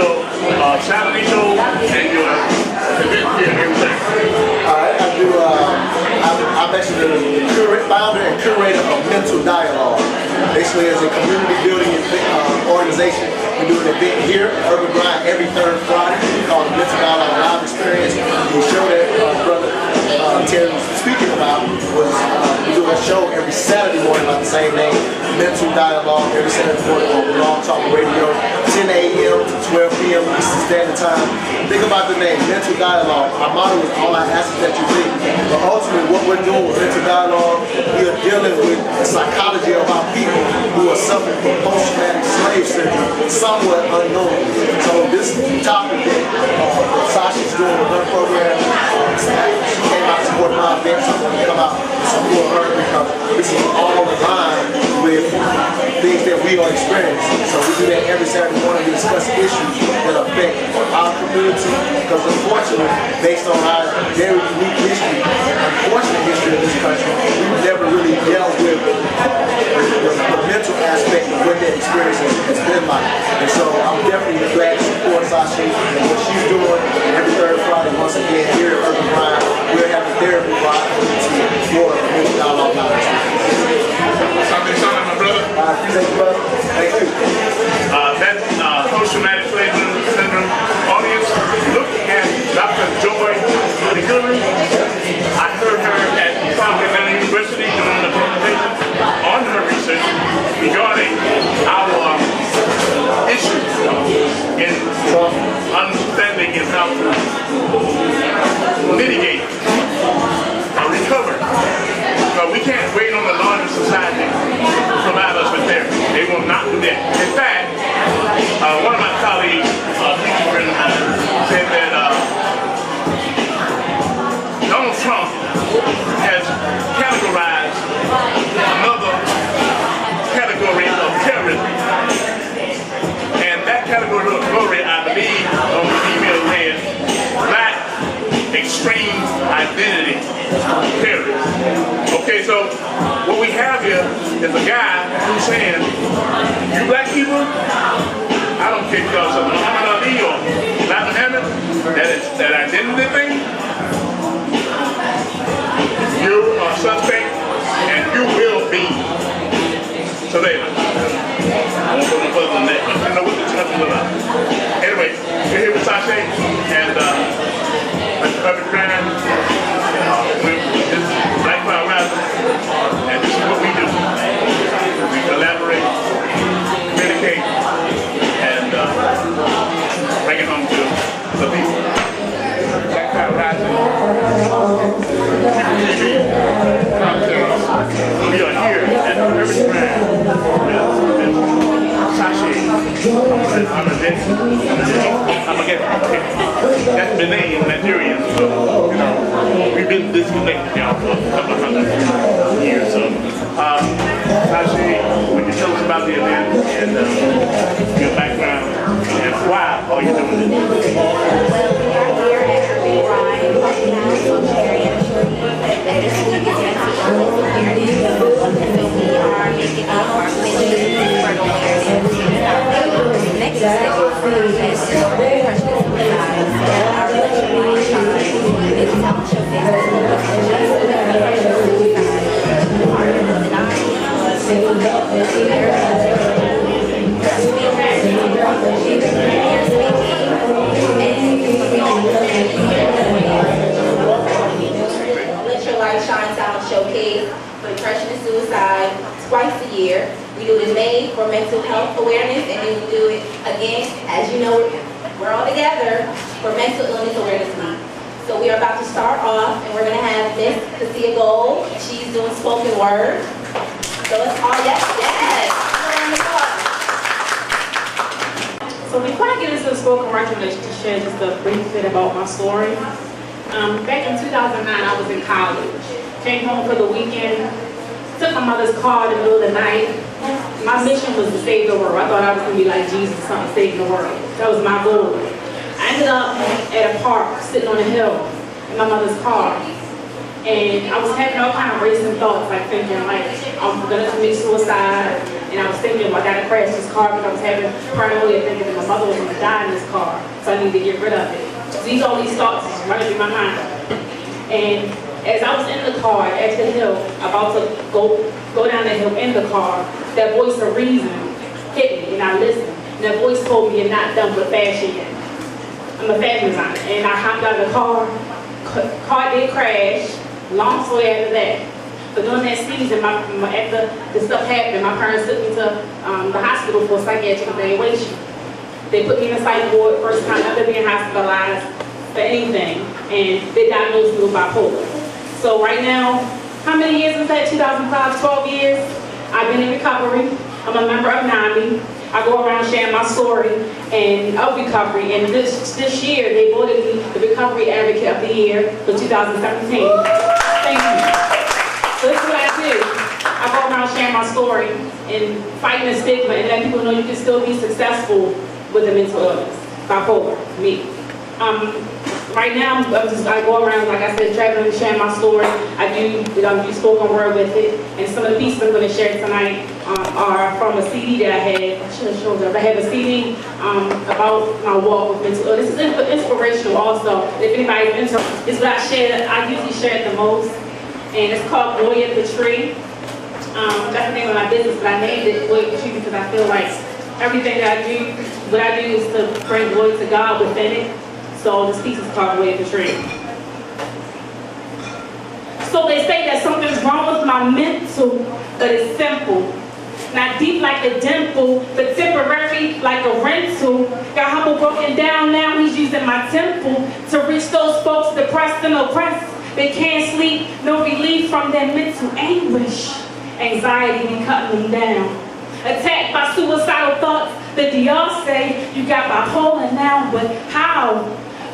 your Saturday show and your event here and everything? Alright, I do, I'm actually the founder and curator of Mental Dialogue. Basically, as a community building organization, we do an event here, Urban Grind, every third Friday called the Mental Dialogue Live Experience. The show that Brother Terry was speaking about was we do a show every Saturday morning by the same name, Mental Dialogue, every Saturday morning on Blog Talk Radio, 10 a.m. to 12 p.m. Eastern Standard Time. Think about the name, Mental Dialogue. Our motto is all I ask is that you think. But ultimately, what we're doing with Mental Dialogue, we are dealing with the psychology of our people who are suffering from post-traumatic slave syndrome, somewhat unknown. So this topic that Sasha's doing with her program, she came out to support my event, so I'm going to come out and support her because this is all aligned with things that we are experiencing. So we do that every Saturday morning. We discuss issues that affect our community because unfortunately, based on our very unique history, unfortunate history of this country, we've never really dealt with the mental aspect of what that experience has been like. And so I'm definitely glad to support Sasha and what she's doing every third Friday. Once again, here at Urban Grind, we're having therapy for our community for the Mental Dialogue Live Experience. Something, my brother. I appreciate you, brother. Thank you. That post-traumatic slave syndrome audience, look at Dr. Joy McGillen. I heard her at South Carolina University doing a presentation on her research regarding our issues in understanding and how to mitigate or recover. We can't wait on the larger society to provide us with therapy. They will not do that. In fact, one of my colleagues, teacher friend of mine, said that Donald Trump has categorized another category of terrorism. And that category, I believe, on the email says black extreme identity terrorists. Okay, so what we have here is a guy who's saying, you black people, I don't care if y'all say Muhammad Ali or Latin Muhammad, that identity thing, you are suspect and you will be surveillance. I won't go no further than that, but you know what this country's about. Anyway, we're here with Sasha and Urban Grind. This is Black Power Rising, and this is what we do. We collaborate, communicate, and bring it home to the people. Black Power Rising, TV, we are here at Urban Grind with Sasha. That's Benin, Nigerian, so, you know, we've been disconnected now for a couple of hundred years. So, Sasha, would you tell us about the event and your background and why are you doing this? Well, we are here at Urban Grind, talking about social area and this week is mental illness awareness. So we are making up our mission for awareness. Next step is depression and suicide. Our relationship shine. It's telling your business just depression and suicide. Our Let Your Light Shine Sound Showcase for depression and suicide twice a year. We do it in May for mental health awareness, and then we do it again, as you know, we're all together for Mental Illness Awareness Week. So we are about to start off, and we're going to have Miss Cassia Gold. She's doing spoken word. So it's all, yes. So before I get into the spoken word, I'd like to share just a brief bit about my story. Back in 2009, I was in college. Came home for the weekend, took my mother's car in the middle of the night. My mission was to save the world. I thought I was going to be like Jesus, something saving the world. That was my goal. I ended up at a park, sitting on a hill in my mother's car. And I was having all kind of racing thoughts, like thinking, like, I'm going to commit suicide. And And I was thinking, well, I gotta crash this car because I was having paranoia thinking that my mother was gonna die in this car. So I need to get rid of it. So all these thoughts running through my mind. And as I was in the car at the hill, about to go down the hill in the car, that voice of reason hit me, and I listened. And that voice told me, you're not done with fashion yet. I'm a fashion designer. And I hopped out of the car. Car did crash. Long story after that. But during that season, after the stuff happened, my parents took me to the hospital for psychiatric evaluation. They put me in a psych ward, first time ever being hospitalized for anything, and they diagnosed me with bipolar. So right now, how many years is that? 2005, 12 years. I've been in recovery. I'm a member of NAMI. I go around sharing my story and of recovery. And this year, they voted me the Recovery Advocate of the Year for 2017. Thank you. So this is what I do. I go around sharing my story and fighting the stigma and letting people know you can still be successful with a mental illness. Bipolar, me. Right now, I go around, like I said, traveling and sharing my story. I do spoken word with it. And some of the pieces I'm going to share tonight are from a CD that I had. I should have shown up. I have a CD about my walk with mental illness. This is inspirational also. If anybody's interested, this is what I usually share it the most. And it's called Glory of the Tree. That's the name of my business, but I named it Glory of the Tree because I feel like everything that I do, what I do is to bring glory to God within it. So this piece is called Glory of the Tree. So they say that something's wrong with my mental, but it's simple. Not deep like a dimple, but temporary like a rental. Got humble broken down, now he's using my temple to reach those folks depressed and oppressed. They can't sleep, no relief from their mental anguish. Anxiety be cutting them down. Attacked by suicidal thoughts, the DR say you got bipolar now, but how?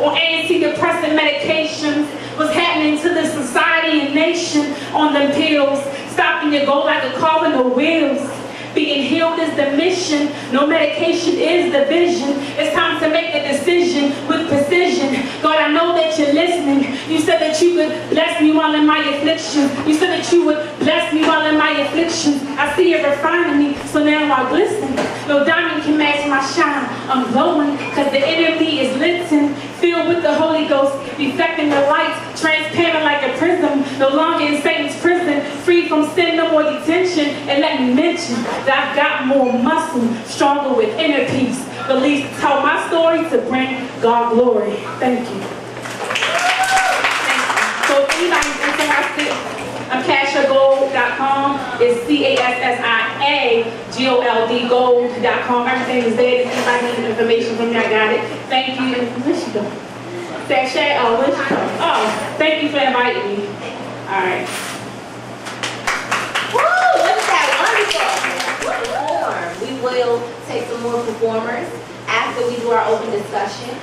Or antidepressant medications, what's happening to the society and nation on them pills, stopping your goal like a car with no wheels. Being healed is the mission, no medication is the vision. It's time to make a decision with precision. God, I know that you're listening. You said that you would bless me while in my affliction. You said that you would bless me while in my affliction. I see you refining me, so now I glisten. No diamond can match my shine. I'm glowing, cause the enemy is lifting. Filled with the Holy Ghost, reflecting the light, transparent like a prism. No longer in Satan's prison, free from sin, no more detention. And let me mention that I've got more muscle, stronger with inner peace. Believe to tell my story to bring God glory. Thank you. So if anybody's interested, CashAGold.com. It's CASSIAGOLD gold.com. Everything is there. If anybody needs information from me, I got it. Thank you. Where's she going? Sashay? Oh, where's she going? Oh, thank you for inviting me. All right. Woo! Look at that wonderful. We will take some more performers after we do our open discussion.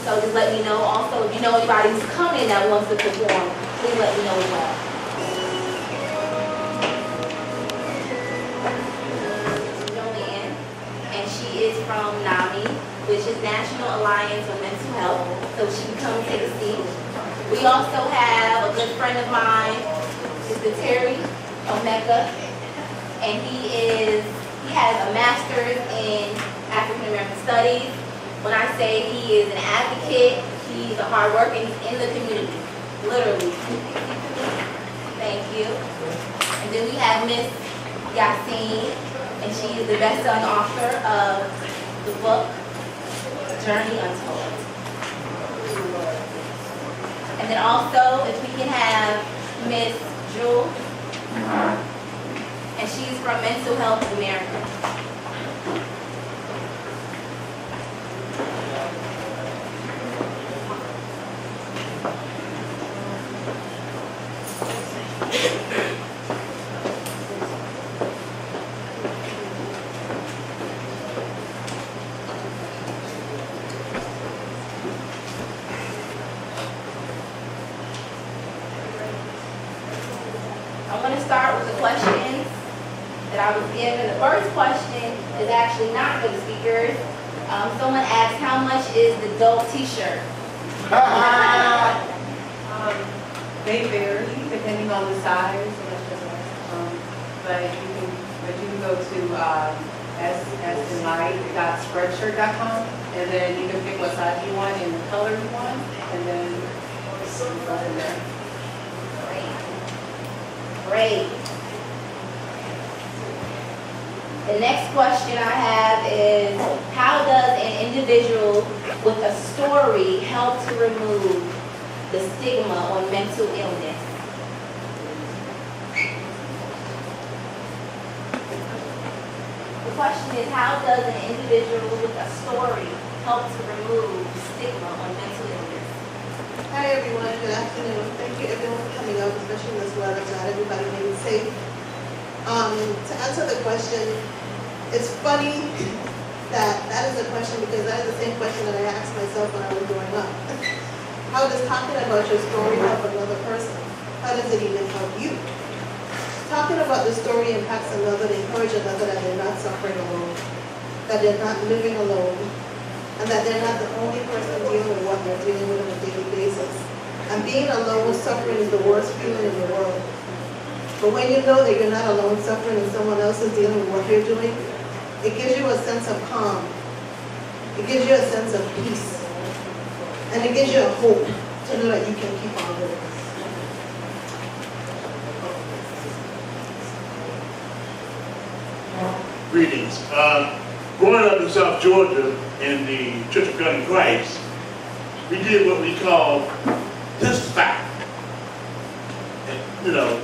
So just let me know. Also, if you know anybody who's coming that wants to perform, please let me know as well. Is from NAMI, which is National Alliance on Mental Health, so she can come take a seat. We also have a good friend of mine, Mr. Terry Omeka, and he has a master's in African American Studies. When I say he is an advocate, he's a hard worker, he's in the community, literally. Thank you. And then we have Miss Yassine, and she is the best-selling author of the book, Journey Untold. And then also, if we can have Miss Jewel, and she's from Mental Health America. Start with the questions that I was given. The first question is actually not for the speakers. Someone asked, how much is the dope t-shirt? They vary depending on the size, but you can go to s.in.light.spreadshirt.com, and then you can pick what size you want and the color you want, and then you go from there. Great. The next question I have is, how does an individual with a story help to remove the stigma on mental illness? The question is, how does an individual with a story help to remove stigma on mental illness? Hi everyone, good afternoon. Thank you everyone for coming out, especially in this weather, glad everybody made it safe. To answer the question, it's funny that is a question because that is the same question that I asked myself when I was growing up. How does talking about your story help another person? How does it even help you? Talking about the story impacts another, to encourage another that they're not suffering alone, that they're not living alone, and that they're not the only person dealing with what they're dealing with on a daily basis. And being alone suffering is the worst feeling in the world. But when you know that you're not alone suffering and someone else is dealing with what you're doing, it gives you a sense of calm. It gives you a sense of peace. And it gives you a hope to know that you can keep on living. Greetings. Growing up in South Georgia in the Church of God in Christ, we did what we call testify. And, you know,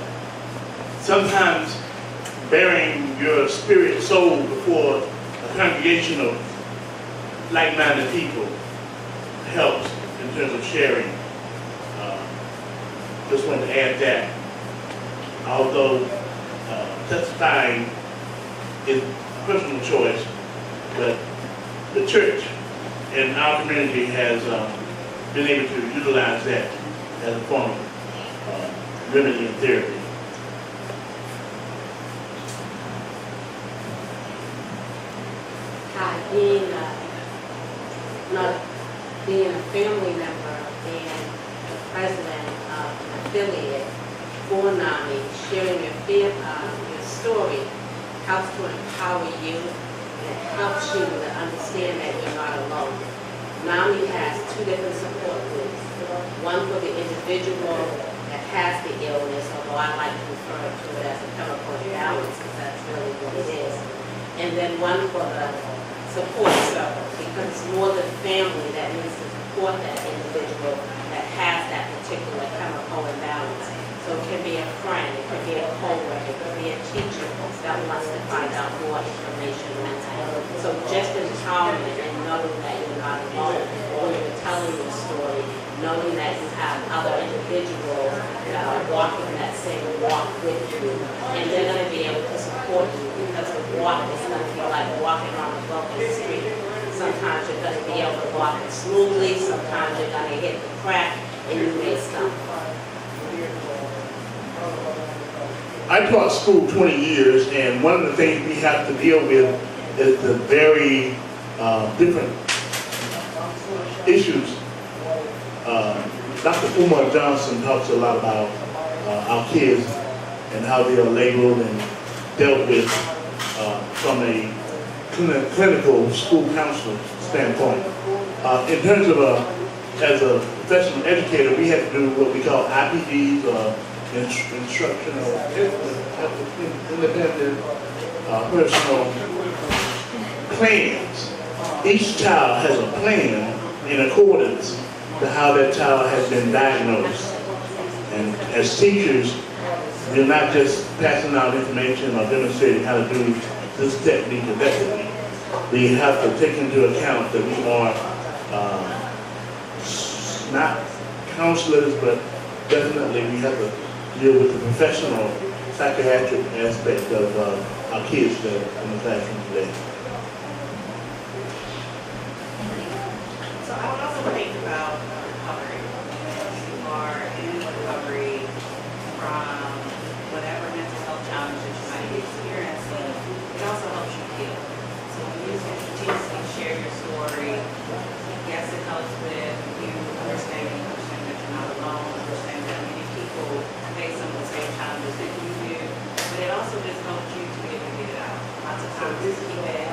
sometimes bearing your spirit and soul before a congregation of like-minded people helps in terms of sharing. Just wanted to add that. Although testifying is a personal choice, but the church and our community has been able to utilize that as a form of remedy and therapy. Being a family member and the president of an affiliate for NAMI, sharing your story helps to empower you, and it helps you to understand that you're not alone. NAMI has two different support groups. One for the individual that has the illness, although I like to refer to it as a chemical imbalance because that's really what it is. And then one for the support circle, because it's more than family that needs to support that individual that has that particular chemical imbalance. So it can be a friend, it could be a coworker, it could be a teacher that wants to find out more information on mental. So just empowerment and knowing that you're not alone, or when you're telling your story, knowing that you have other individuals that are walking that same walk with you, and they're going to be able to support you because the walk is going to be like walking on a broken street. Sometimes you're going to be able to walk it smoothly, sometimes you're going to hit the crack and you may stumble. I taught school 20 years, and one of the things we have to deal with is the very different issues. Dr. Umar Johnson talks a lot about our kids and how they are labeled and dealt with from a clinical school counselor standpoint. In terms of as a professional educator, we have to do what we call IPDs, instructional, independent, personal plans. Each child has a plan in accordance to how that child has been diagnosed. And as teachers, we're not just passing out information or demonstrating how to do this technique or that technique. We have to take into account that we are not counselors, but definitely we have to deal with the professional psychiatric aspect of our kids that are in the classroom today. So I would also think about recovery. You are in recovery from whatever mental health challenges you might be experiencing. It also helps you heal. So when you continuously share your story, yes, it helps with you understanding that you're not alone, understanding that many people face some of the same challenges that you do, but it also just helps you to be able to get it out. Lots of times just keep it,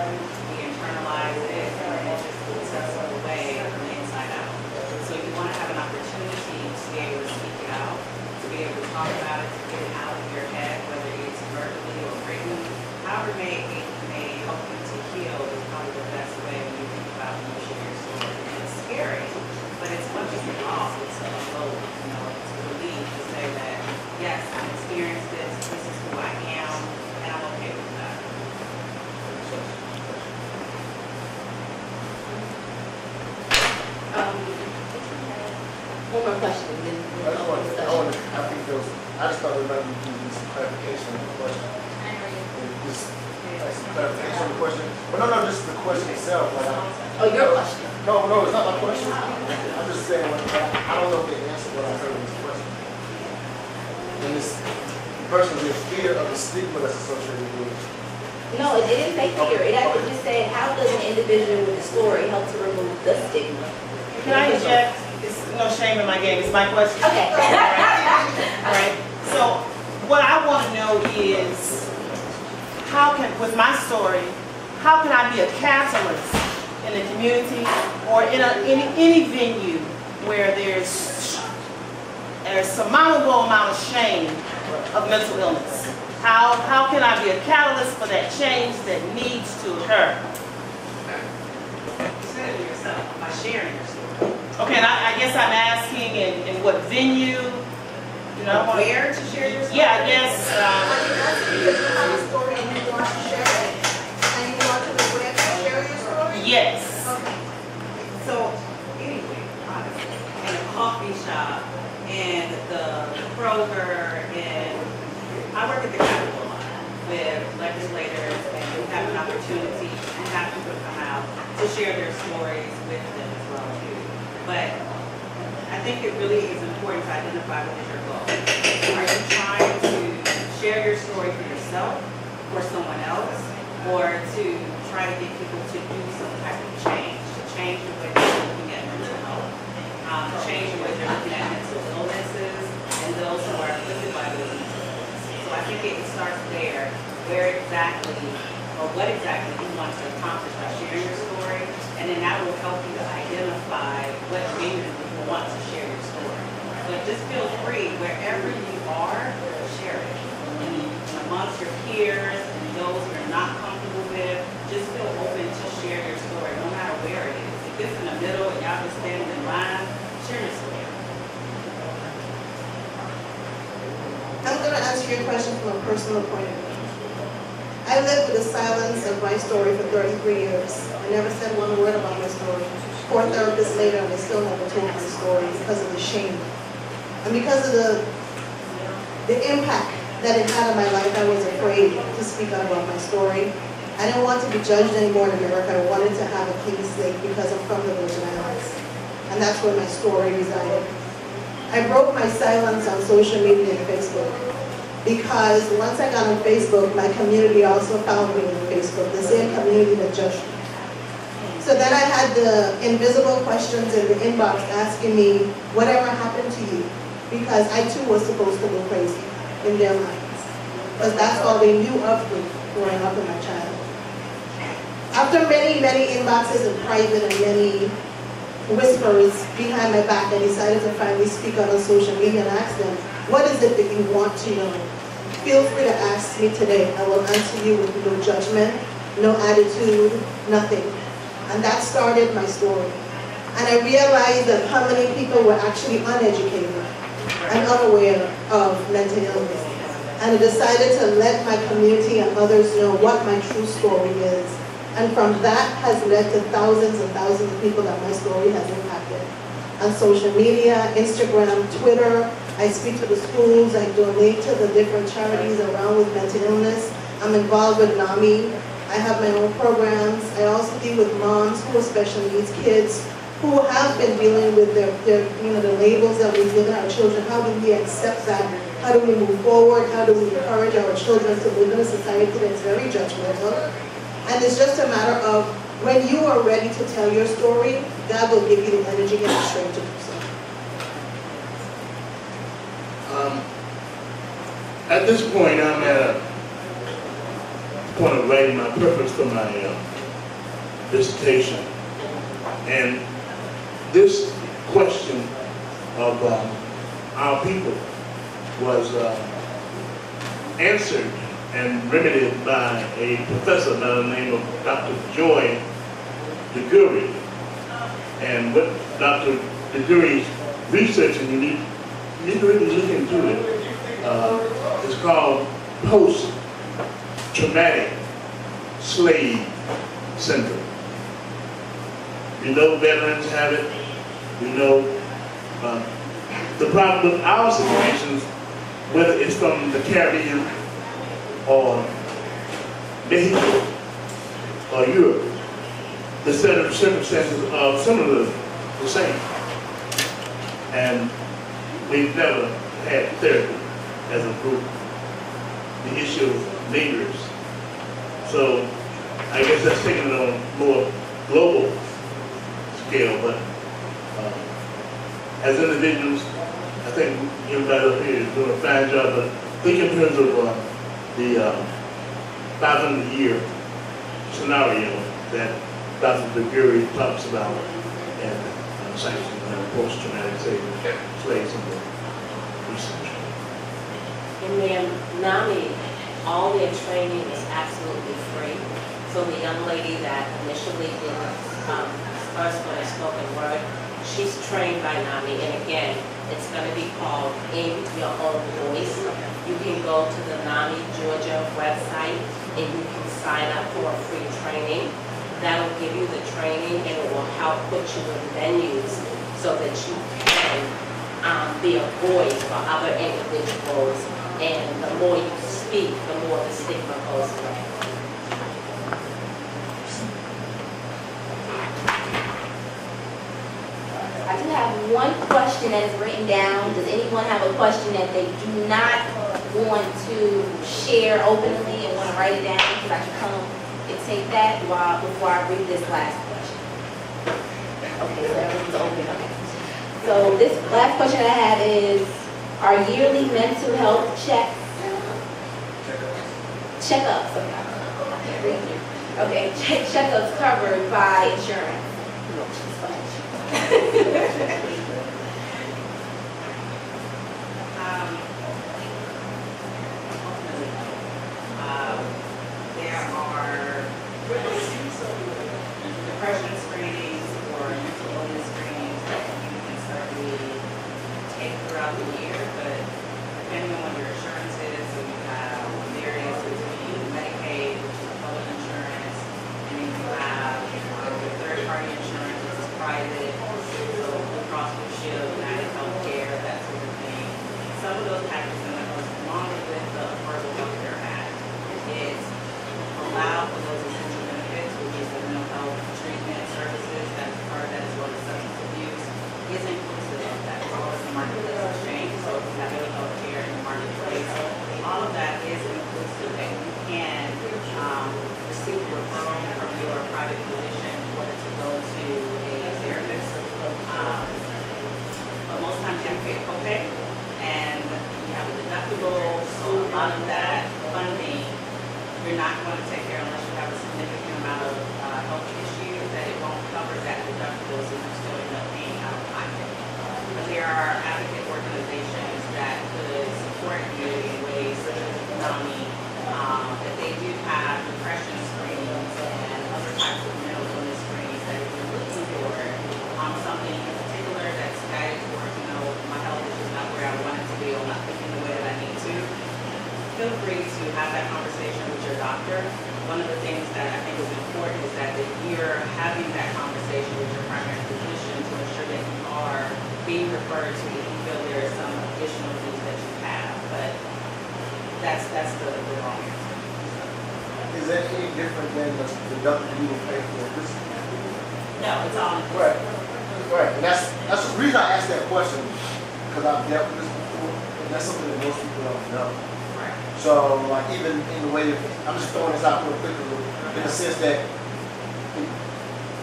we internalize it, and it just puts us away from the inside out. So you want to have an opportunity to be able to speak it out, to be able to talk about it, to get it out of your head, whether it's verbally or written. However it may help you to heal is probably the best way when you think about when you share your story. And it's scary, but it's much as a loss. It's a hope, it's a relief to say that, yes, I've experienced this, this is who I am, and I'm okay with that. One more question, then we'll go on discussion. I just thought it might be some clarification on the question. Just like some clarification on the question. Well, no, just the question itself. Like, Oh, your question. no, it's not my question. I'm just saying, I don't know if they answered what I heard in this question. And this person is in fear of the stigma that's associated with it. No, it didn't say fear. It actually just said, how does an individual with a story help to remove the stigma? Can I inject? It's no shame in my game. It's my question. Okay. All right. So what I want to know is, how can, with my story, how can I be a catalyst in the community or in any venue where there's a surmountable amount of shame of mental illness? How can I be a catalyst for that change that needs to occur? You said it yourself by sharing your story. Okay, and I guess I'm asking in what venue, I want Where to share your story? Yeah, I guess. You have a story and you want to share it, and you want to know where to share your story? Yes. Okay. So, anyway, honestly, in a coffee shop, in the Kroger, I work at the Capitol with legislators, and we have an opportunity and have people come out to share their stories with them as well too. But I think it really is important to identify what is your goal. Are you trying to share your story for yourself, for someone else, or to try to get people to do some type of change, to change the way they're looking at mental health, to change the way they're looking at mental illnesses and those who are afflicted by those mental illnesses. So I think it starts there, where exactly, or what exactly you want to accomplish by sharing your story, and then that will help you to identify what venue you want to share your story. But just feel free, wherever you are, share it. And amongst your peers and those you're not comfortable with, just feel open to share your story, no matter where it is. If it's in the middle and y'all just standing in line, share your story. I'm going to answer your question from a personal point of view. I lived with the silence of my story for 33 years. I never said one word about my story. 4 therapists later, and I still never told my story because of the shame. And because of the impact that it had on my life, I was afraid to speak out about my story. I didn't want to be judged anymore in America. I wanted to have a clean slate because I'm from the Virgin Islands. And that's where my story resided. I broke my silence on social media and Facebook because once I got on Facebook, my community also found me on Facebook, the same community that judged me. So then I had the invisible questions in the inbox asking me, whatever happened to you? Because I too was supposed to go crazy in their minds. Because that's all they knew of me growing up in my childhood. After many, many inboxes in private and many whispers behind my back, I decided to finally speak out on social media and ask them, what is it that you want to know? Feel free to ask me today. I will answer you with no judgment, no attitude, nothing. And that started my story. And I realized that how many people were actually uneducated and unaware of mental illness. And I decided to let my community and others know what my true story is. And from that has led to thousands and thousands of people that my story has impacted. On social media, Instagram, Twitter, I speak to the schools, I donate to the different charities around with mental illness. I'm involved with NAMI. I have my own programs. I also deal with moms who have special needs kids who have been dealing with their the labels that we've given our children. How do we accept that? How do we move forward? How do we encourage our children to live in a society that's very judgmental? And it's just a matter of when you are ready to tell your story, God will give you the energy and the strength to do so. At this point, I'm at point of writing my purpose for my dissertation. And this question of our people was answered and remedied by a professor by the name of Dr. Joy DeGury. And what Dr. DeGury's research, and you need to really look into it, is called post-traumatic slave syndrome. We know veterans have it. We know the problem with our situations, whether it's from the Caribbean or Mexico or Europe, the set of circumstances are similarly the same. And we've never had therapy as a group. The issue lingers. So I guess that's taking it on a more global scale, but as individuals, I think everybody up here is doing a fine job, but think in terms of the 500-year scenario that Dr. DeGury talks about and sanctions and post-traumatic slave syndrome research. And then NAMI, all their training is absolutely free. So the young lady that initially did first for the spoken word, she's trained by NAMI, and again, it's going to be called In Your Own Voice. You can go to the NAMI Georgia website and you can sign up for a free training. That'll give you the training and it will help put you in venues so that you can be a voice for other individuals. And the more you speak, the more the stigma goes away. I do have one question that is written down. Does anyone have a question that they do not want to share openly and want to write it down? Because I can come and take that before I read this last question. Okay, so everyone's open. Okay. So this last question I have is, are yearly mental health checkups, okay, I can't read here. Okay, checkups covered by insurance? There are depression screenings or mental illness screenings that you can certainly take throughout the year, but depending on what your insurance is, so you have various between Medicaid, which is public insurance, and then you have your third-party insurance, which is private, so Blue Cross Blue Shield, United Healthcare, that sort of thing. Some of those packages that goes along with the Affordable Health Care Act. It's allowed for those essential benefits, which is the mental health treatment services, that's part of that, as well as substance abuse, is inclusive of that, as well as the marketplace exchange. So if you have mental health care in the marketplace, all of that is inclusive, and you can receive a referral from your private physician in order to go to a therapist. But most times you have to pay a copay, and you have a deductible, so a lot of that funding you're not going to take care unless you have a significant amount of health issues that it won't cover that deductible, so you still end up paying out of pocket. But there are advocate organizations that could support you in ways such as NAMI, that they do have depression screenings and other types of mental illness screenings that if you're looking for something in particular that's guided towards, my health is just not where I want it to be, or not thinking the way that I need to. Feel free to have that conversation with your doctor. One of the things that I think is important is that you're having that conversation with your primary physician to ensure that you are being referred to if you feel there are some additional things that you have. But that's the wrong answer. Is that any different than the deductible you will pay for this? No, it's all Right. Right. And that's the reason I asked that question, because I've dealt with this before, and that's something that most people don't know. right. So, like, even in the way, I'm just throwing this out real quickly, in the sense that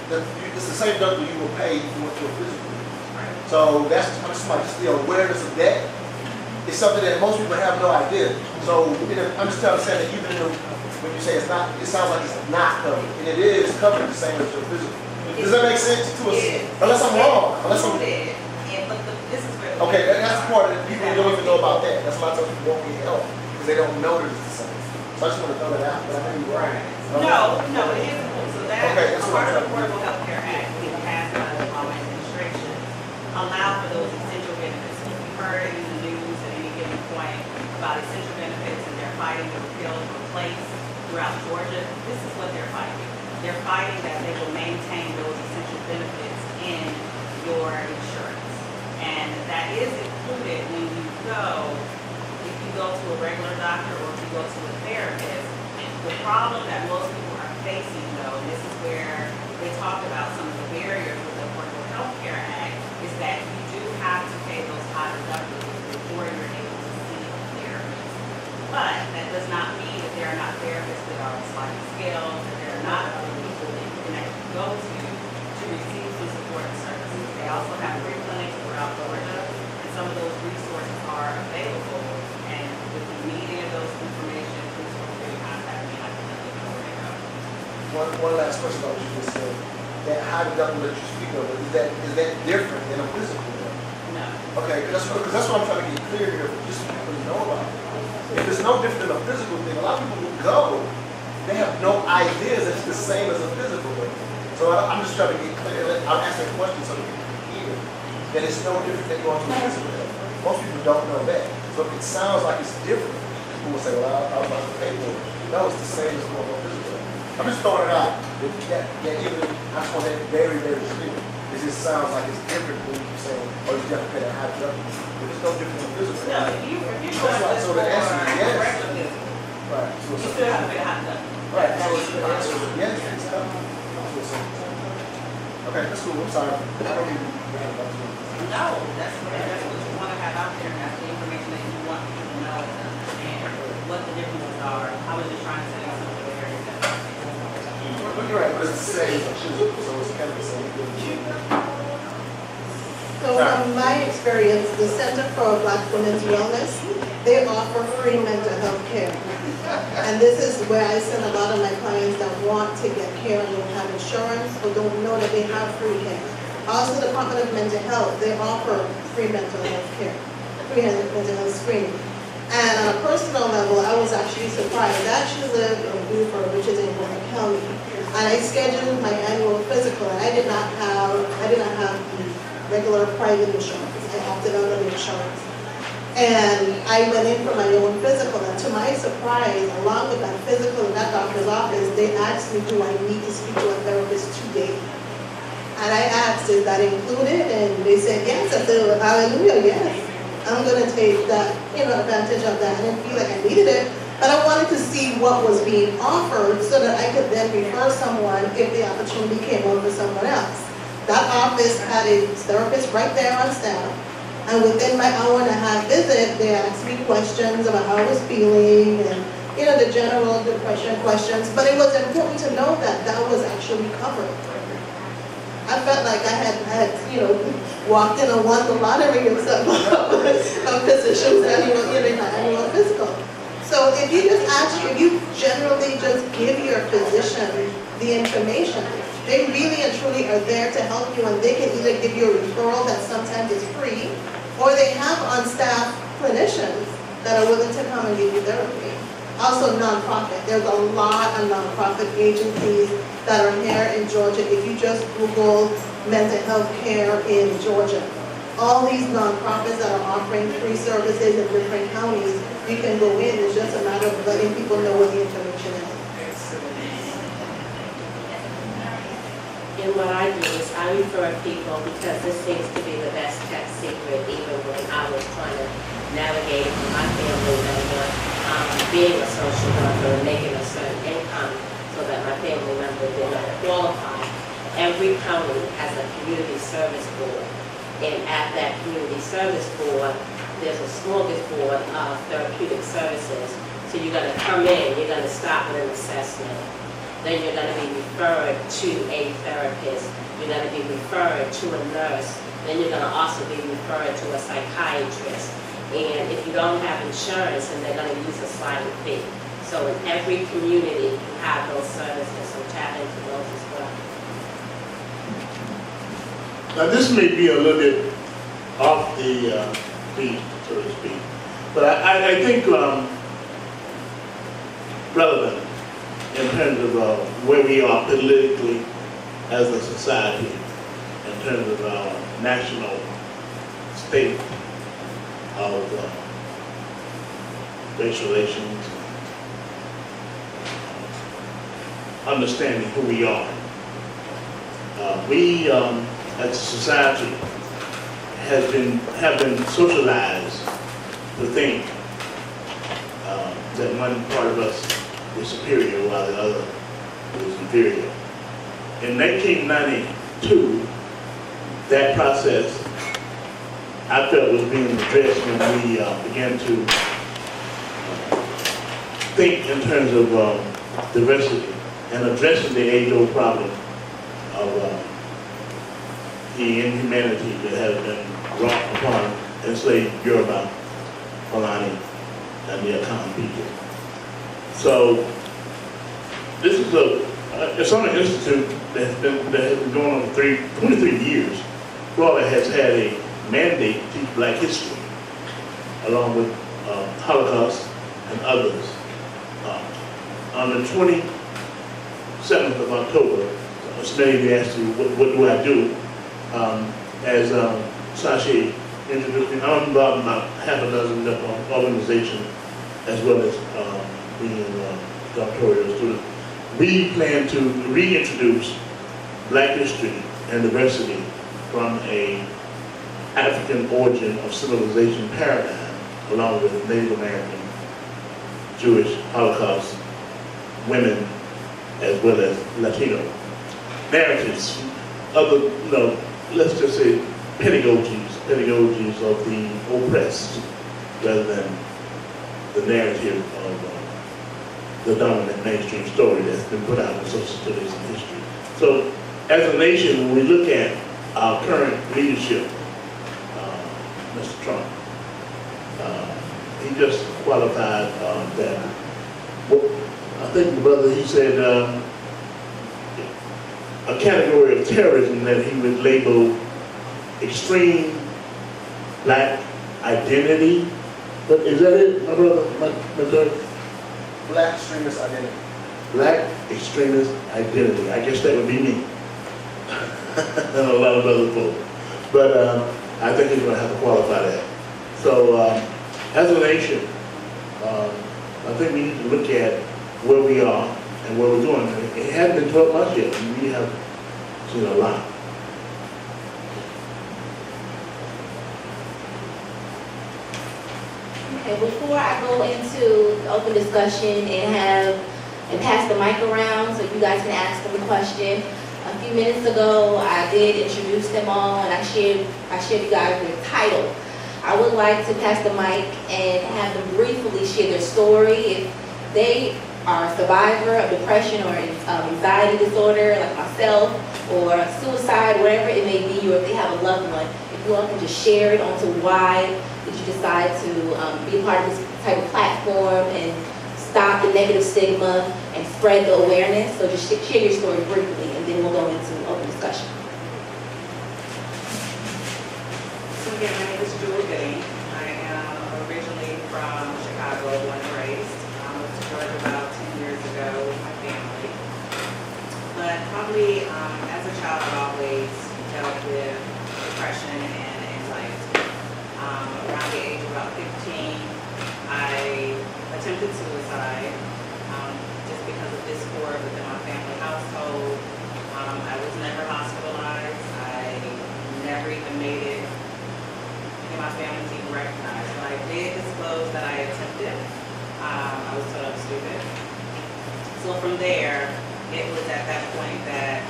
it's the same deductible you will pay if you went to a physical. So that's just the awareness of that. It's something that most people have no idea. So I'm just saying that even in the when you say it's not, it sounds like it's not covered, and it is covered the same as your physical. Does that make sense to us? Unless I'm wrong, unless I'm. This is where. Okay, that's part of it. People don't even know about that. That's why I tell people won't get help, because they don't know that it's the same. So I just want to throw that out, but I know you're right. No, it isn't. So that, Okay, that's part what of the Affordable Health Care Act, we passed by the Obama administration, allow for those essential benefits. If you've heard in the news at any given point about essential benefits and they're fighting to repeal and replace throughout Georgia, this is what they're fighting. They're fighting that they will maintain those essential benefits in your insurance. And that is included when you go, if you go to a regular doctor or if you go to a therapist. The problem that most people are facing though, and this is where they talk about some of the barriers with the Affordable Health Care Act, is that you do have to pay those high deductibles before you're able to see a therapist. But that does not mean that there are not therapists that are on sliding scales, that there are not other people that you can actually go to receive some support and services. They also have free clinics throughout Georgia, and some of those resources are available. And with the needing of those information, please feel free to contact me. I can let you know where to go. One last question about what you just said. That high deductible that you speak of, is that different than a physical? No. Okay, because that's what I'm trying to get clear here, just so people know about it. If it's no different than a physical thing, a lot of people who go, they have no idea that it's the same as a physical thing. So I'm just trying to get clear. I'm asking a question so that people can hear that it's no different than going to a physical thing. Most people don't know that. So if it sounds like it's different, people will say, well, I was about to pay for it. No, it's the same as going to a physical thing. I'm just throwing it out. That even, I just want that very, very clear. It just sounds like it's different when you're saying, oh, you have to pay that high deductible. It's no different than physical. No, if you're going That's right. So the answer is yes. regular physical, Right. So you still have to pay a high deductible. right. So it's the answer is yes. It's covered. Okay, that's cool. I'm sorry. I don't even No, that's what you want to have out there, and that's the information that you want people to know and to understand what the differences are. I was just trying to tell you some of the areas that. You're right, but it's the same. So it's kind of the same thing. So from my experience, the Center for Black Women's Wellness, they offer free mental health care. And this is where I send a lot of my clients that want to get care and don't have insurance or don't know that they have free care. Also, the Department of Mental Health, they offer free mental health care, free mental health screening. And on a personal level, I was actually surprised. I actually live in Beaufort, which is in Warren County. And I scheduled my annual physical, and I did not have regular private insurance. I opted out of the insurance. And I went in for my own physical, and to my surprise, along with that physical in that doctor's office, they asked me, do I need to speak to a therapist today? And I asked, is that included? And they said, yes. I said, hallelujah, yes. I'm going to take that, advantage of that. I didn't feel like I needed it, but I wanted to see what was being offered so that I could then refer someone if the opportunity came over someone else. That office had a therapist right there on staff. And within my hour and a half visit, they asked me questions about how I was feeling and, the general depression questions. But it was important to know that that was actually covered. I felt like I had walked in and won the lottery or something of physicians annual physical. So if you generally just give your physician the information, they really and truly are there to help you, and they can either give you a referral that sometimes is free, or they have on staff clinicians that are willing to come and give you therapy. Also nonprofit. There's a lot of nonprofit agencies that are here in Georgia. If you just Google mental health care in Georgia, all these nonprofits that are offering free services in different counties, you can go in. It's just a matter of letting people know what the information is. And what I do is I refer people because this seems to be the best kept secret, even when I was trying to navigate for my family member being a social worker and making a certain income so that my family member did not qualify. Every county has a community service board, and at that community service board, there's a smorgasbord of therapeutic services. So you're going to come in, you're going to start with an assessment. Then you're going to be referred to a therapist. You're going to be referred to a nurse. Then you're going to also be referred to a psychiatrist. And if you don't have insurance, then they're going to use a sliding fee. So in every community, you have those services, so tap into those as well. Now this may be a little bit off the beat, so to speak, but I think relevant in terms of where we are politically as a society, in terms of our national state of race relations, understanding who we are. We as a society have been socialized to think that one part of us is superior while the other is inferior. In 1992, that process I felt was being addressed when we began to think in terms of diversity and addressing the age-old problem of the inhumanity that has been wrought upon enslaved Yoruba, Fulani, and the Akan people. So this is it's on an institute that has been going on for 23 years. Florida has had a mandate to teach Black history, along with Holocaust and others. On the 27th of October, as many of you asked me, what do I do? As Sashi introduced me, I'm involved in about half a dozen different organizations, as well as being a doctoral student. We plan to reintroduce Black history and diversity from a African origin of civilization paradigm, along with Native American, Jewish, Holocaust, women, as well as Latino narratives, other, let's just say pedagogies of the oppressed, rather than the narrative of the dominant mainstream story that's been put out in social studies and history. So, as a nation, when we look at our current leadership, Mr. Trump, he just qualified that. I think the brother, he said a category of terrorism that he would label extreme Black identity. But is that it, my brother? My brother? Black extremist identity. Black extremist identity. I guess that would be me. And a lot of other folks. But I think he's going to have to qualify that. So as a nation, I think we need to look at where we are and where we're going. It hasn't been 12 months yet, and we have seen a lot. Okay, before I go into the open discussion and pass the mic around so you guys can ask them a question, a few minutes ago I did introduce them all and I shared you guys their title. I would like to pass the mic and have them briefly share their story. If they are a survivor of depression or anxiety disorder like myself, or suicide, whatever it may be, or if they have a loved one, if you all can just share it onto why did you decide to be a part of this type of platform and stop the negative stigma and spread the awareness. So just share your story briefly and then we'll go into open discussion. So again, my name is Julie Gooding. I am originally from Chicago, born and raised. I moved to Georgia about 10 years ago with my family. But probably as a child, I've always dealt with depression and anxiety. Around the age of about 15, I attempted suicide just because of discord within my family household. I was never hospitalized. I never even made it in my family to even recognize. When I did disclose that I attempted, I was told I was stupid. So from there, it was at that point that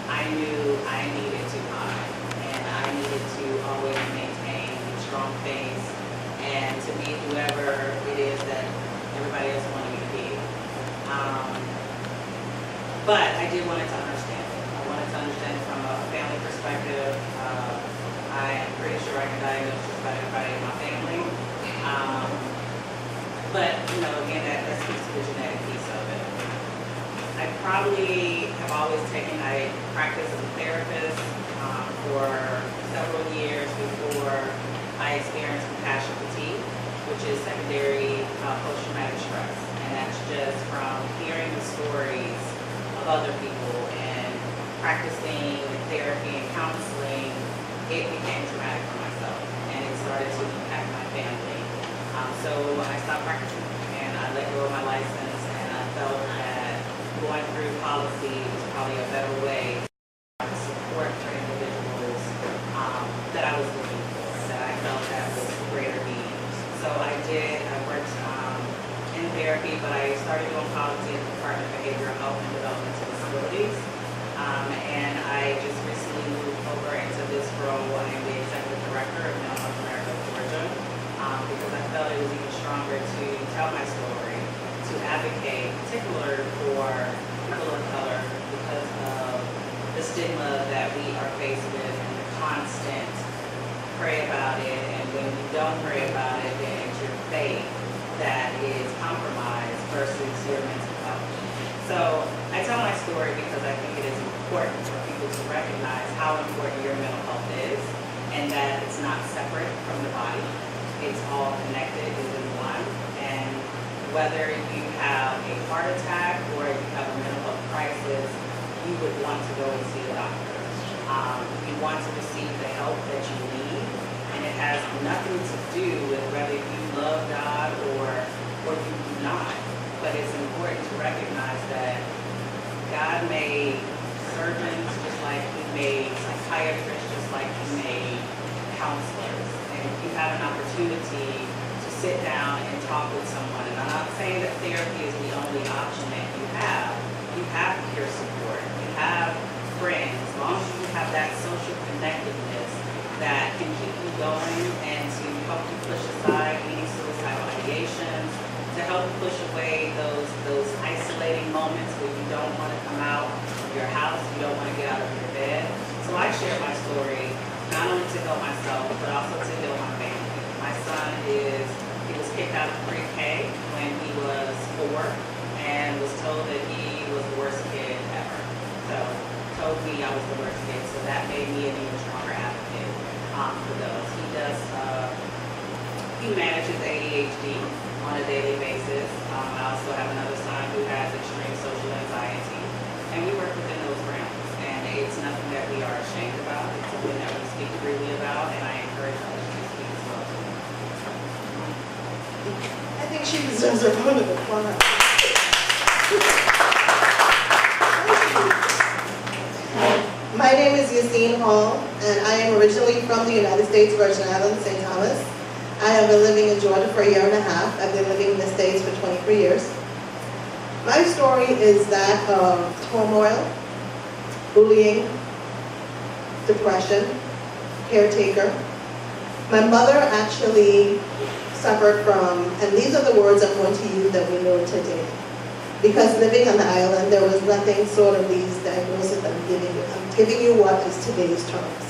I knew I needed to hide, and I needed to always maintain a strong face and to be whoever it is that everybody else wanted me to be. But I did want it to understand it. I wanted to understand it from a family perspective. I am pretty sure I can diagnose just about everybody in my family. But, you know, again, that speaks to the genetic piece of it. I probably have always I practiced as a therapist for several years before I experienced compassion fatigue, which is secondary post-traumatic stress. And that's just from hearing the stories of other people and practicing therapy and counseling, it became traumatic for myself. And it started to impact my family. So I stopped practicing and I let go of my license, and I felt that going through policy was probably a better way to support for individuals that I was looking for, that I felt that was greater need. So I worked in therapy, but I started doing policy at the Department of Behavioral Health and Developmental Disabilities. And I just recently moved over into this role. I am the Executive Director of Mental Health America, Georgia, because I felt it was even stronger to tell my story, to advocate, particularly for people of color, because of the stigma that we are faced with and the constant pray about it, and when you don't pray about it, then it's your faith that is compromised versus your mental health. So I tell my story because I think it is important for people to recognize how important your mental health is, and that it's not separate from the body. It's all connected within one. And whether you have a heart attack or you have a mental health crisis, you would want to go and see a doctor. You want to receive the help that you need, and it has nothing to do with whether you love God or you do not. But it's important to recognize that God made surgeons just like He made psychiatrists, just like He made counselors. And if you have an opportunity to sit down and talk with someone, and I'm not saying that therapy is the only option that you have peer support, you have friends, as long as you have that social connectedness that can keep you going and to help you push aside any suicidal ideations, to help push away those isolating moments where you don't want to come out of your house, you don't want to get out of your bed. So I share my story, not only to help myself, but also to heal my family. My son he was kicked out of pre-K when he was 4 and was told that he was the worst kid ever. So told me I was the worst kid, so that made me an even stronger advocate for those. He manages ADHD on a daily basis. I also have another son who has extreme social anxiety, and we work within those realms. And it's nothing that we are ashamed about. It's something that we speak freely about, and I encourage others to speak as well. I think she deserves a round of applause. My name is Yassine Hall, and I am originally from the United States Virgin Islands, St. Thomas. I have been living in Georgia for a year and a half. I've been living in the States for 23 years. My story is that of turmoil, bullying, depression, caretaker. My mother actually suffered from, and these are the words I'm going to use that we know today. Because living on the island, there was nothing sort of these diagnoses that I'm giving you. I'm giving you what is today's terms.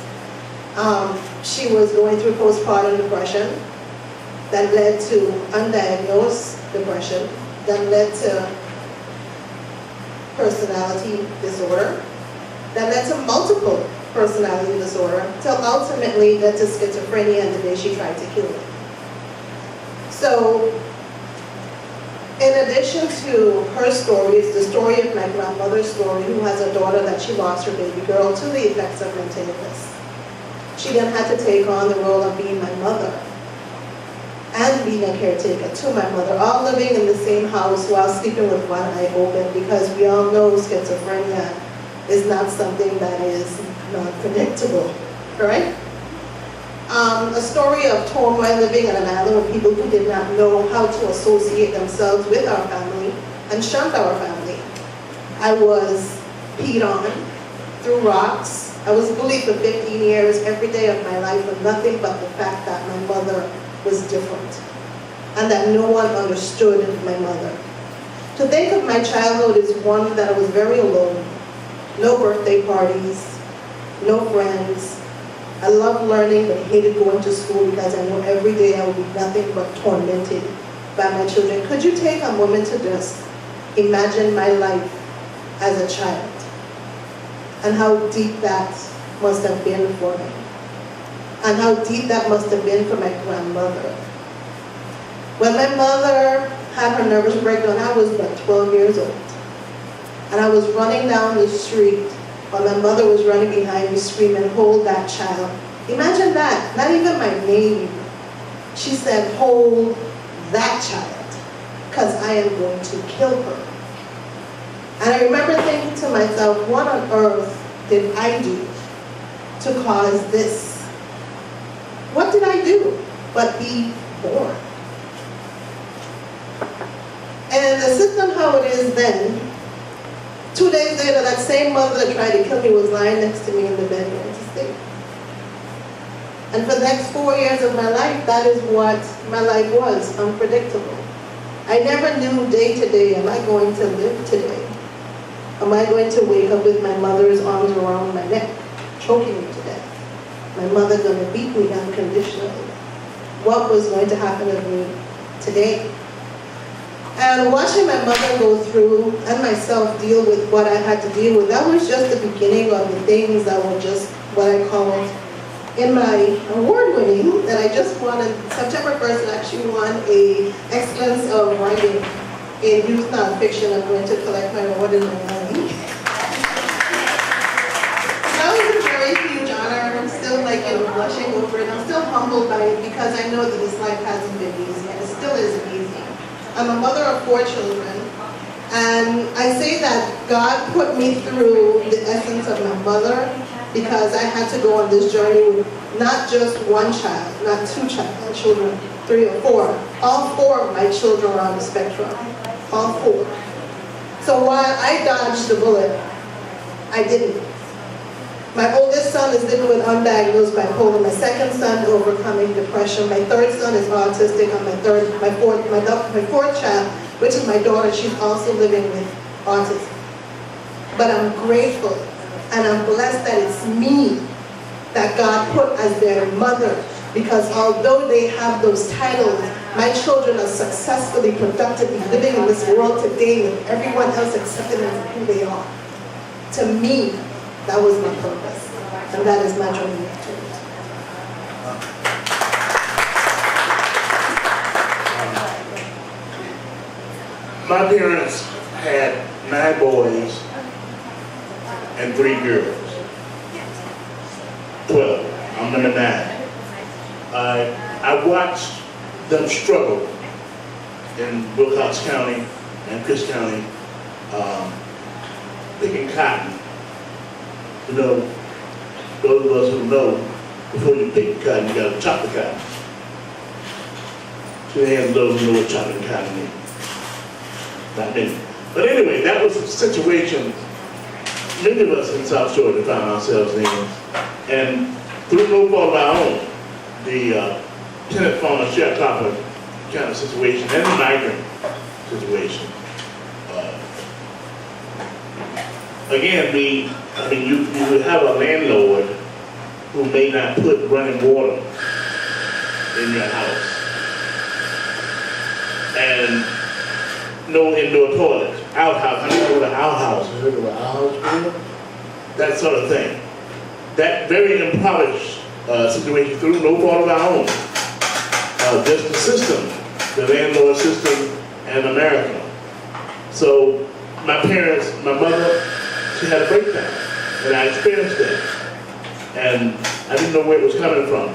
She was going through postpartum depression that led to undiagnosed depression, that led to personality disorder, that led to multiple personality disorder, till ultimately led to schizophrenia and the day she tried to kill it. So, in addition to her story, it's the story of my grandmother's story, who has a daughter that she lost her baby girl to the effects of mental illness. She then had to take on the role of being my mother and being a caretaker to my mother, all living in the same house while sleeping with one eye open, because we all know schizophrenia is not something that is non-predictable, right? A story of turmoil living on an island with people who did not know how to associate themselves with our family and shunned our family. I was peed on, threw rocks. I was bullied for 15 years, every day of my life, for nothing but the fact that my mother was different and that no one understood my mother. To think of my childhood is one that I was very alone. No birthday parties, no friends. I loved learning but hated going to school because I knew every day I would be nothing but tormented by my children. Could you take a moment to just imagine my life as a child and how deep that must have been for me, and how deep that must have been for my grandmother. When my mother had her nervous breakdown, I was about 12 years old. And I was running down the street while my mother was running behind me screaming, "Hold that child." Imagine that, not even my name. She said, "Hold that child, because I am going to kill her." And I remember thinking to myself, what on earth did I do to cause this? What did I do but be born? And the system, how it is then, 2 days later, that same mother that tried to kill me was lying next to me in the bed going to sleep. And for the next 4 years of my life, that is what my life was, unpredictable. I never knew day to day, am I going to live today? Am I going to wake up with my mother's arms around my neck, choking me to death? My mother going to beat me unconditionally? What was going to happen to me today? And watching my mother go through and myself deal with what I had to deal with, that was just the beginning of the things that were just what I called in my award-winning that I just won on September 1st. I actually won a Excellence of Writing in Youth Nonfiction. I'm going to collect my award in Miami. That was a very huge honor. I'm still blushing over it. I'm still humbled by it because I know that this life hasn't been easy, and it still isn't easy. I'm a mother of 4 children, and I say that God put me through the essence of my mother because I had to go on this journey with not just one child, not 2 children, 3 or 4. All 4 of my children are on the spectrum. All 4. So while I dodged the bullet, I didn't. My oldest son is living with undiagnosed bipolar. My second son overcoming depression. My third son is autistic. And my fourth child, which is my daughter, she's also living with autism. But I'm grateful and I'm blessed that it's me that God put as their mother, because although they have those titles, my children are successfully, productively living in this world today with everyone else accepting them for who they are. To me, that was my purpose, and that is my journey. My parents had 9 boys and 3 girls. 12. I'm number 9. I watched them struggle in Wilcox County and Chris County, picking cotton. You know, those of us who know, before you pick cotton, you got to chop the cotton. So your hands, those who know what chopping cotton means. Not many. But anyway, that was the situation many of us in South Georgia found ourselves in. And through no fault of our own, the tenant fauna sharecropper kind of situation and the migrant situation. Again, you would have a landlord who may not put running water in your house and no indoor toilets, outhouse. I don't know what an outhouse is. Heard of an outhouse? That sort of thing. That very impoverished situation through no fault of our own. Just the system, the landlord system in America. So my parents, my mother, she had a breakdown, and I experienced that. And I didn't know where it was coming from.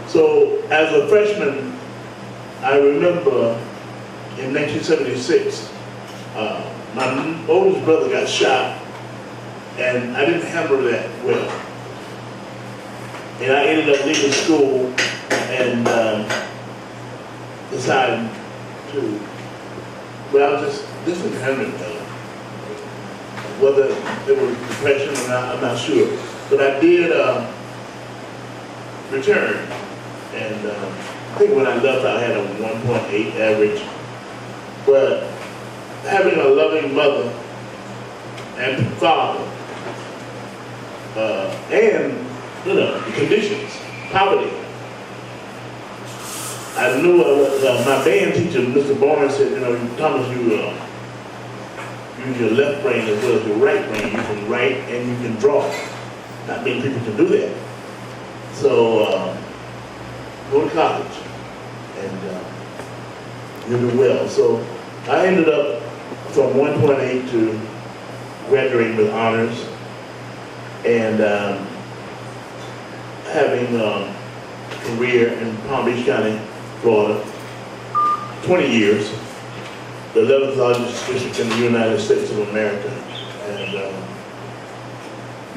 So as a freshman, I remember in 1976, my oldest brother got shot, and I didn't handle that well. And I ended up leaving school and decided to, well, just didn't handle it well. Whether it was depression or not, I'm not sure. But I did return, and I think when I left, I had a 1.8 average. But having a loving mother and father, and the conditions, poverty, I knew my band teacher, Mr. Bourne, said, you know, Thomas, you use your left brain as well as your right brain. You can write and you can draw. Not many people can do that. So, go to college and you do well. So, I ended up from 1.8 to graduating with honors and having a career in Palm Beach County, Florida, 20 years, the 11th largest district in the United States of America. And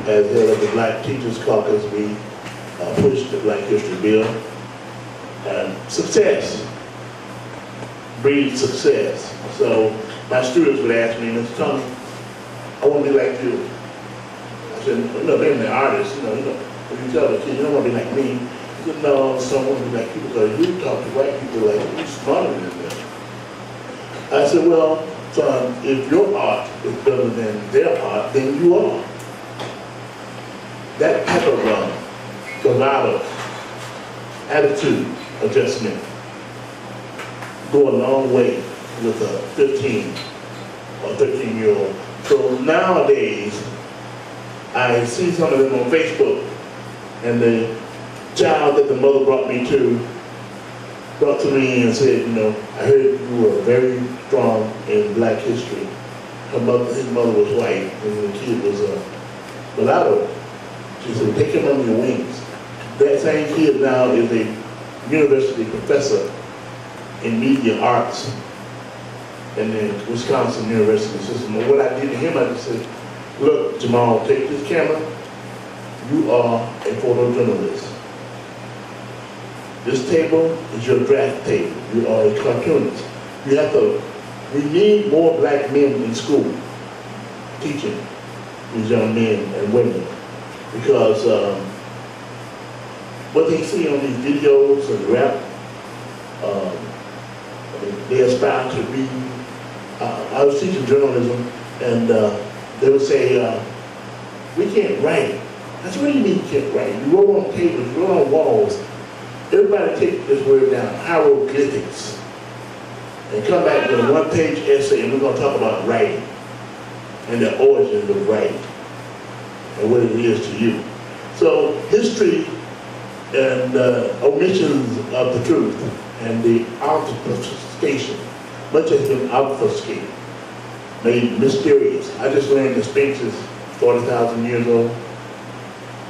as head of the Black Teachers Caucus, we pushed the Black History Bill. And success breeds success. So my students would ask me, Mr. Tony, I want to be like you. I said, no, they're the artists, you know, when you tell the kid, you don't want to be like me. He said, no, son, I want to be like you because you talk to white people like you're smarter than them. I said, well, son, if your art is better than their art, then you are. That type of bravado, attitude adjustment go a long way with a 15 or 13-year-old. So nowadays, I see some of them on Facebook, and the child that the mother brought to me and said, you know, I heard you were very strong in Black history. His mother was white, and the kid was mulatto. She said, take him under your wings. That same kid now is a university professor in media arts in the Wisconsin University system. And what I did to him, I just said, look, Jamal, take this camera. You are a photojournalist. This table is your draft table. You are a cartoonist. We need more black men in school teaching these young men and women because what they see on these videos and rap, they aspire to read. I was teaching journalism and they would say, we can't write. I said, what do you mean you can't write? You wrote on tables, you wrote on walls. Everybody take this word down, hieroglyphics, and come back with a one-page essay, and we're going to talk about writing and the origins of writing and what it is to you. So history and omissions of the truth and the obfuscation, much has been obfuscated, made mysterious. I just learned the Sphinx is 40,000 years old,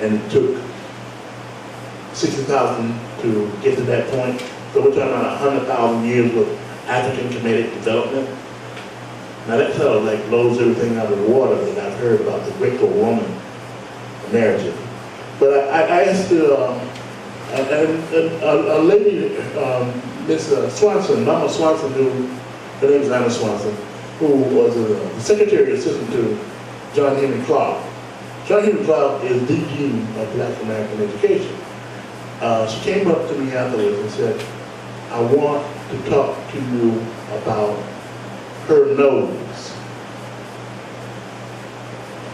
and it took 60,000 to get to that point. So we're talking about 100,000 years of African comedic development. Now that sort of like blows everything out of the water that I've heard about the Greco-Roman narrative. But I asked a lady, Miss Swanson, Mama Swanson, her name is Anna Swanson, who was the secretary assistant to John Henry Clark. John Henry Clark is the dean of Black American education. She came up to me afterwards and said, I want to talk to you about her nose.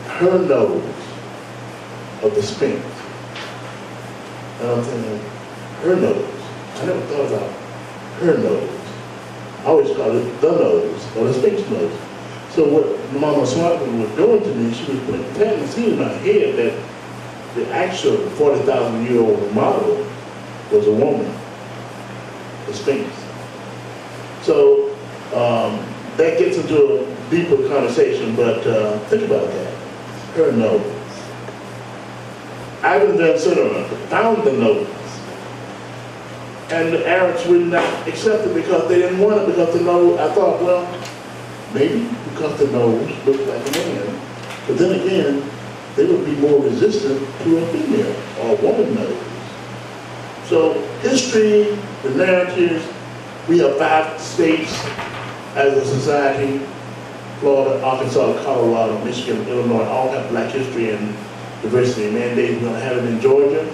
Her nose of the Sphinx. And I'm thinking, her nose. I never thought about her nose. I always called it the nose or the Sphinx nose. So what Mama Swanson was doing to me, she was planting a seed in my head that the actual 40,000-year-old model was a woman, the Sphinx. So that gets into a deeper conversation, but think about that. Her nose. Ivan Van Sinderen found the nose. And the Arabs would not accept it because they didn't want it, because the nose, I thought, well, maybe because the nose looked like a man. But then again, they would be more resistant to a female or a woman nose. So history, the narratives, we have 5 states as a society, Florida, Arkansas, Colorado, Michigan, Illinois, all have Black history and diversity mandate. We're going to have it in Georgia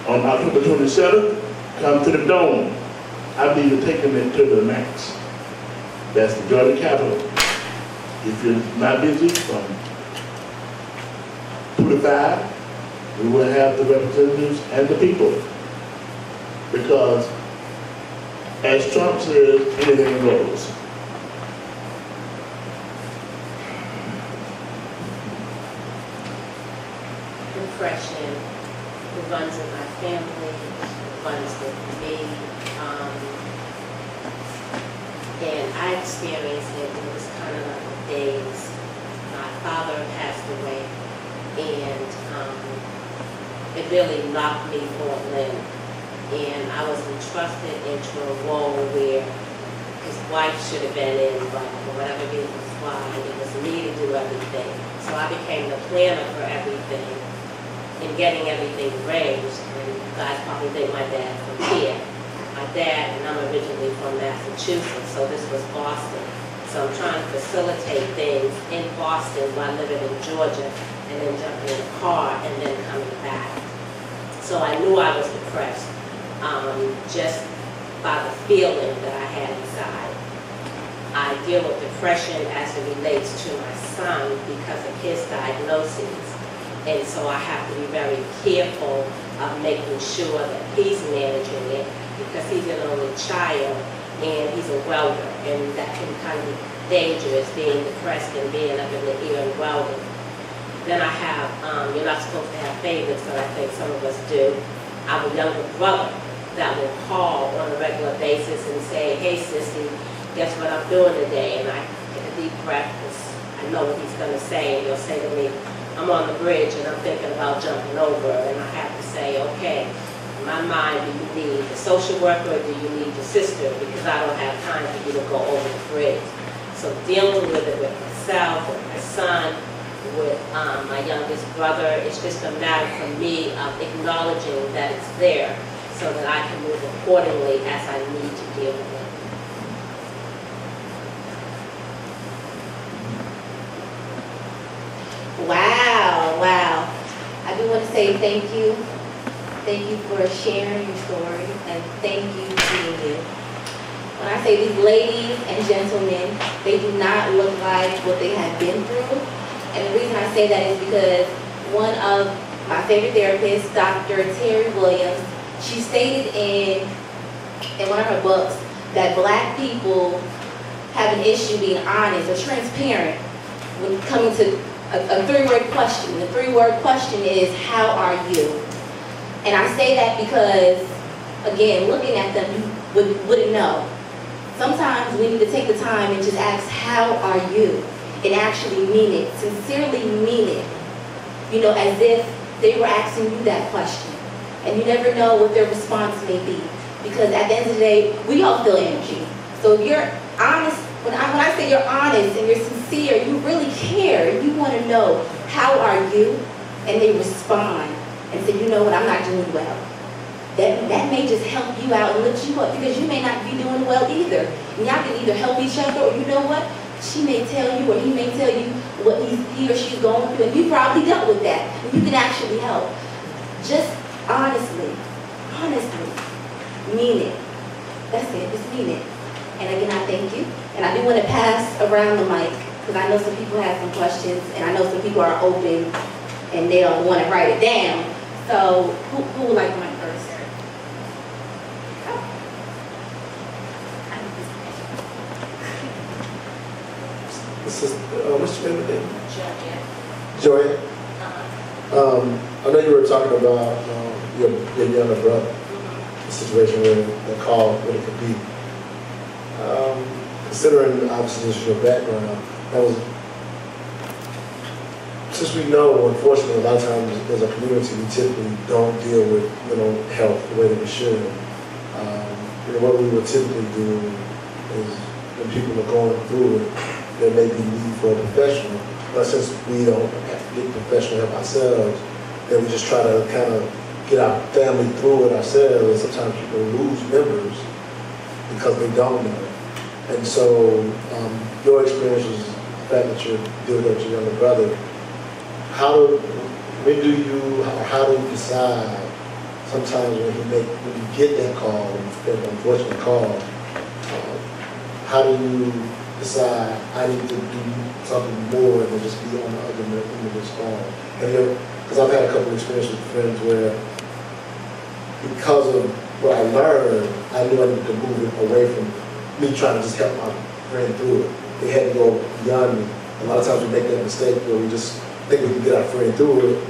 on October 27th. Come to the Dome. I believe we're taking it to the max. That's the Georgia Capitol. If you're not busy, from 2 to 5, we will have the representatives and the people. Because as Trump says, anything goes. Depression, it runs in my family, it runs with me. And I experienced it, it was kind of like the days. My father passed away, and it really knocked me for a limb. And I was entrusted into a role where his wife should have been in, but for whatever reasons why, it was me to do everything. So I became the planner for everything and getting everything arranged. And you guys probably think my dad from here. My dad, and I'm originally from Massachusetts, so this was Boston. So I'm trying to facilitate things in Boston while living in Georgia, and then jumping in a car and then coming back. So I knew I was depressed, just by the feeling that I had inside. I deal with depression as it relates to my son because of his diagnoses. And so I have to be very careful of making sure that he's managing it, because he's an only child and he's a welder, and that can kind of be dangerous, being depressed and being up in the ear and welding. Then I have, you're not supposed to have favorites, but I think some of us do. I have a younger brother that will call on a regular basis and say, hey sissy, guess what I'm doing today? And I take a deep breath because I know what he's going to say, and he'll say to me, I'm on the bridge and I'm thinking about jumping over, and I have to say, okay, in my mind, do you need the social worker or do you need the sister? Because I don't have time for you to go over the bridge. So dealing with it with myself, with my son, with my youngest brother, it's just a matter for me of acknowledging that it's there so that I can move accordingly as I need to deal with it. Wow, wow. I do want to say thank you. Thank you for sharing your story, and thank you to you. When I say these ladies and gentlemen, they do not look like what they have been through. And the reason I say that is because one of my favorite therapists, Dr. Terry Williams, she stated in one of her books that Black people have an issue being honest or transparent when coming to a three-word question. The three-word question is, how are you? And I say that because, again, looking at them, you wouldn't know. Sometimes we need to take the time and just ask, how are you? And actually mean it, sincerely mean it. You know, as if they were asking you that question. And you never know what their response may be. Because at the end of the day, we all feel energy. So if you're honest, when I say you're honest and you're sincere, you really care, you want to know, how are you? And they respond and say, you know what, I'm not doing well. That may just help you out and lift you up, because you may not be doing well either. And y'all can either help each other, or you know what, she may tell you or he may tell you what he or she's going through, and you probably dealt with that, and you can actually help. Just honestly, mean it. That's it, just mean it. And again, I thank you. And I do want to pass around the mic, because I know some people have some questions, and I know some people are open and they don't want to write it down. So who would like to mic first? This is, what's your name again? Joya. I know you were talking about your younger brother, the situation where the call, what it could be. Considering obviously just your background, that was, since we know, unfortunately, a lot of times as a community, we typically don't deal with health the way that we should. What we would typically do is when people are going through it, there may be need for a professional, but since we don't have to get professional help ourselves, then we just try to kind of get our family through it ourselves, and sometimes people lose members because they don't know. And so your experience was the fact that you're dealing with your younger brother. How do you decide sometimes when you get that call, that unfortunate call, how do you decide I need to do something more than just be on the other end of this phone? And because I've had a couple of experiences with friends where because of what I learned, I knew I needed to move it away from me trying to just help my friend through it. It had to go beyond me. A lot of times we make that mistake where we just think we can get our friend through it,